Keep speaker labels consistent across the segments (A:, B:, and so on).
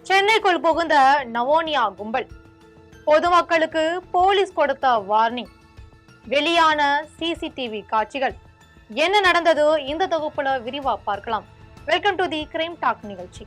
A: சென்னைக்குள் புகுந்த நவோனியா கும்பல், பொதுமக்களுக்கு போலீஸ் கொடுத்த வார்னிங், வெளியான சிசிடிவி காட்சிகள், என்ன நடந்தது இந்த தொகுப்புல விரிவா பார்க்கலாம். Welcome to the crime talk நிகழ்ச்சி.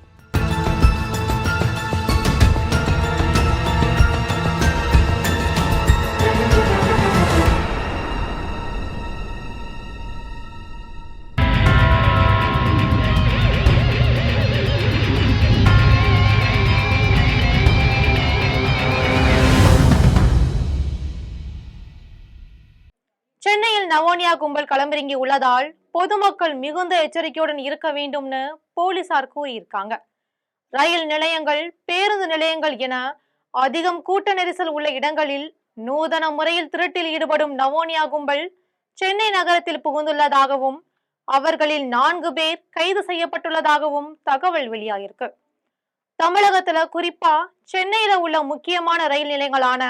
A: சென்னையில் நவோனியா கும்பல் களமிறங்கி உள்ளதால் பொதுமக்கள் மிகுந்த எச்சரிக்கையுடன் இருக்க வேண்டும்னு போலீசார் கூறியிருக்காங்க. ரயில் நிலையங்கள், பேருந்து நிலையங்கள் என அதிகம் கூட்ட நெரிசல் உள்ள இடங்களில் நூதன முறையில் திருட்டில் ஈடுபடும் நவோனியா கும்பல் சென்னை நகரத்தில் புகுந்துள்ளதாகவும் அவர்களில் 4 பேர் கைது செய்யப்பட்டுள்ளதாகவும் தகவல் வெளியாயிருக்கு. தமிழகத்துல குறிப்பா சென்னையில உள்ள முக்கியமான ரயில் நிலையங்களான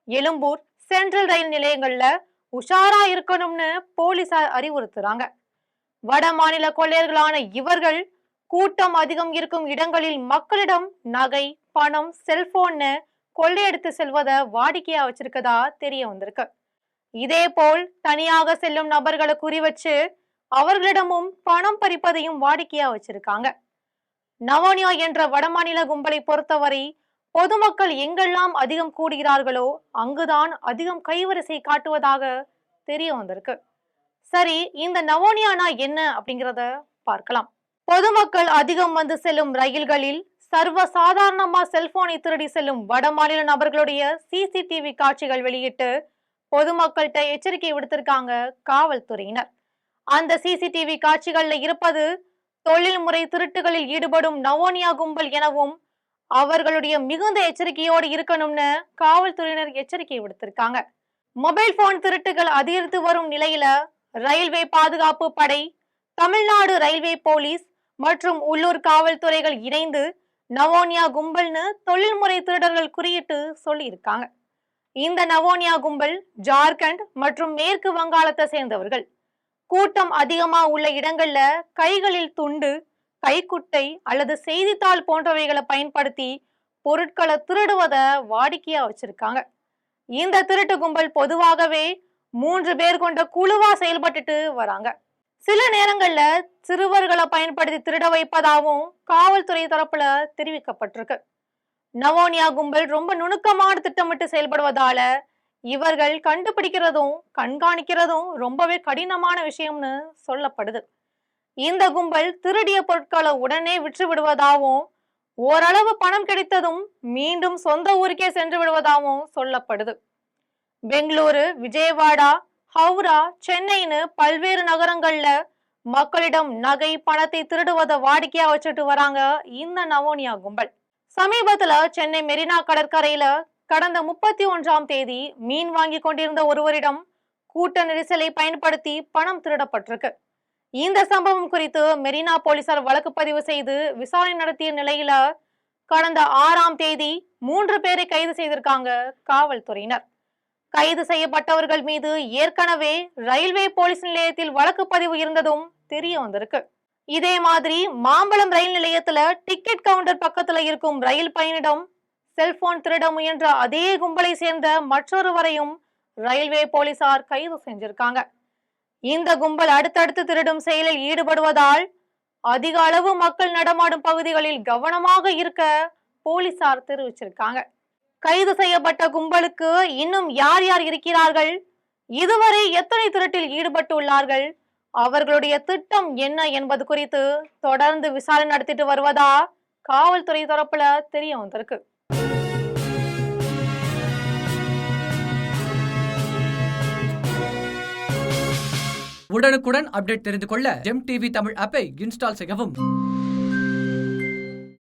A: எழும்பூர், சென்ட்ரல் ரயில் நிலையங்கள்ல உஷாரா இருக்கணும்னு போலீசார் அறிவுறுத்துறாங்க. வட மாநில கொள்ளையர்களான இவர்கள் கூட்டம் அதிகம் இருக்கும் இடங்களில் மக்களிடம் நகை, பணம், செல்போன்னு கொள்ளையடித்து செல்வதை வாடிக்கையா வச்சிருக்கதா தெரிய வந்திருக்கு. இதே போல் தனியாக செல்லும் நபர்களை குறிவச்சு அவர்களிடமும் பணம் பறிப்பதையும் வாடிக்கையா வச்சிருக்காங்க. நவோனியா என்ற வடமாநில கும்பலை பொறுத்தவரை பொதுமக்கள் எங்கெல்லாம் அதிகம் கூடுகிறார்களோ அங்குதான் அதிகம் கைவரிசை காட்டுவதாக தெரிய வந்திருக்கு. சரி, இந்த நவோனியானா என்ன அப்படிங்கிறத பார்க்கலாம். பொதுமக்கள் அதிகம் வந்து செல்லும் ரயில்களில் சர்வ சாதாரணமா செல்போனை திருடி செல்லும் வடமாநில நபர்களுடைய சிசிடிவி காட்சிகள் வெளியிட்டு பொதுமக்கள்கிட்ட எச்சரிக்கை விடுத்திருக்காங்க காவல்துறையினர். அந்த சிசிடிவி காட்சிகள்ல இருப்பது தொழில்முறை திருட்டுகளில் ஈடுபடும் நவோனியா கும்பல் எனவும் அவர்களுடைய மிகுந்த எச்சரிக்கையோடு இருக்கணும்னு காவல்துறையினர் எச்சரிக்கை விடுத்திருக்காங்க. மொபைல் போன் திருட்டுகள் அதிகரித்து வரும் நிலையில ரயில்வே பாதுகாப்பு படை, தமிழ்நாடு ரயில்வே போலீஸ் மற்றும் உள்ளூர் காவல்துறைகள் இணைந்து நவோனியா கும்பல்னு தொழில்முறை திருடர்கள் குறியிட்டு சொல்லி இருக்காங்க. இந்த நவோனியா கும்பல் ஜார்க்கண்ட் மற்றும் மேற்கு வங்காளத்தை சேர்ந்தவர்கள். கூட்டம் அதிகமா உள்ள இடங்கள்ல கைகளில் துண்டு, கைக்குட்டை அல்லது செய்தித்தாள் போன்றவைகளை பயன்படுத்தி பொருட்களை திருடுவதை வாடிக்கையா வச்சிருக்காங்க. இந்த திருட்டு கும்பல் பொதுவாகவே 3 பேர் கொண்ட குழுவா செயல்பட்டுட்டு வராங்க. சில நேரங்கள்ல சிறுவர்களை பயன்படுத்தி திருட வைப்பதாகவும் காவல்துறை தரப்புல தெரிவிக்கப்பட்டிருக்கு. நவோனியா கும்பல் ரொம்ப நுணுக்கமான திட்டமிட்டு செயல்படுவதால இவர்கள் கண்டுபிடிக்கிறதும் கண்காணிக்கிறதும் ரொம்பவே கடினமான விஷயம்னு சொல்லப்படுது. இந்த கும்பல் திருடிய பொருட்களை உடனே விற்று விடுவதாகவும் ஓரளவு பணம் கிடைத்ததும் மீண்டும் சொந்த ஊருக்கே சென்று விடுவதாகவும் சொல்லப்படுது. பெங்களூரு, விஜயவாடா, ஹவுரா, சென்னைன்னு பல்வேறு நகரங்கள்ல மக்களிடம் நகை, பணத்தை திருடுவதை வாடிக்கையா வச்சுட்டு வராங்க இந்த நவோனியா கும்பல். சமீபத்துல சென்னை மெரினா கடற்கரையில கடந்த 31ஆம் தேதி மீன் வாங்கி கொண்டிருந்த ஒருவரிடம் கூட்ட நெரிசலை பயன்படுத்தி பணம் திருடப்பட்டிருக்கு. இந்த சம்பவம் குறித்து மெரினா போலீசார் வழக்கு பதிவு செய்து விசாரணை நடத்திய நிலையில கடந்த 6ஆம் தேதி 3 பேரை கைது செய்திருக்காங்க காவல்துறையினர். கைது செய்யப்பட்டவர்கள் மீது ஏற்கனவே ரயில்வே போலீஸ் நிலையத்தில் வழக்கு பதிவு இருந்ததும் தெரிய வந்திருக்கு. இதே மாதிரி மாம்பழம் ரயில் நிலையத்துல டிக்கெட் கவுண்டர் பக்கத்துல இருக்கும் ரயில் பயணிடம் செல்போன் திருட முயன்ற அதே கும்பலை சேர்ந்த மற்றொருவரையும் ரயில்வே போலீசார் கைது செஞ்சிருக்காங்க. இந்த கும்பல் அடுத்தடுத்து திருடும் செயலில் ஈடுபடுவதால் அதிக அளவு மக்கள் நடமாடும் பகுதிகளில் கவனமாக இருக்க போலீசார் தெரிவிச்சிருக்காங்க. கைது செய்யப்பட்ட கும்பலுக்கு இன்னும் யார் யார் இருக்கிறார்கள், இதுவரை எத்தனை திருட்டில் ஈடுபட்டு உள்ளார்கள், அவர்களுடைய திட்டம் என்ன என்பது குறித்து தொடர்ந்து விசாரணை நடத்திட்டு வருவதா காவல்துறை தரப்புல தெரிய வந்திருக்கு.
B: உடனுக்குடன் அப்டேட் தெரிந்து கொள்ள ஜெம் டிவி தமிழ் ஆப்பை இன்ஸ்டால் செய்யவும்.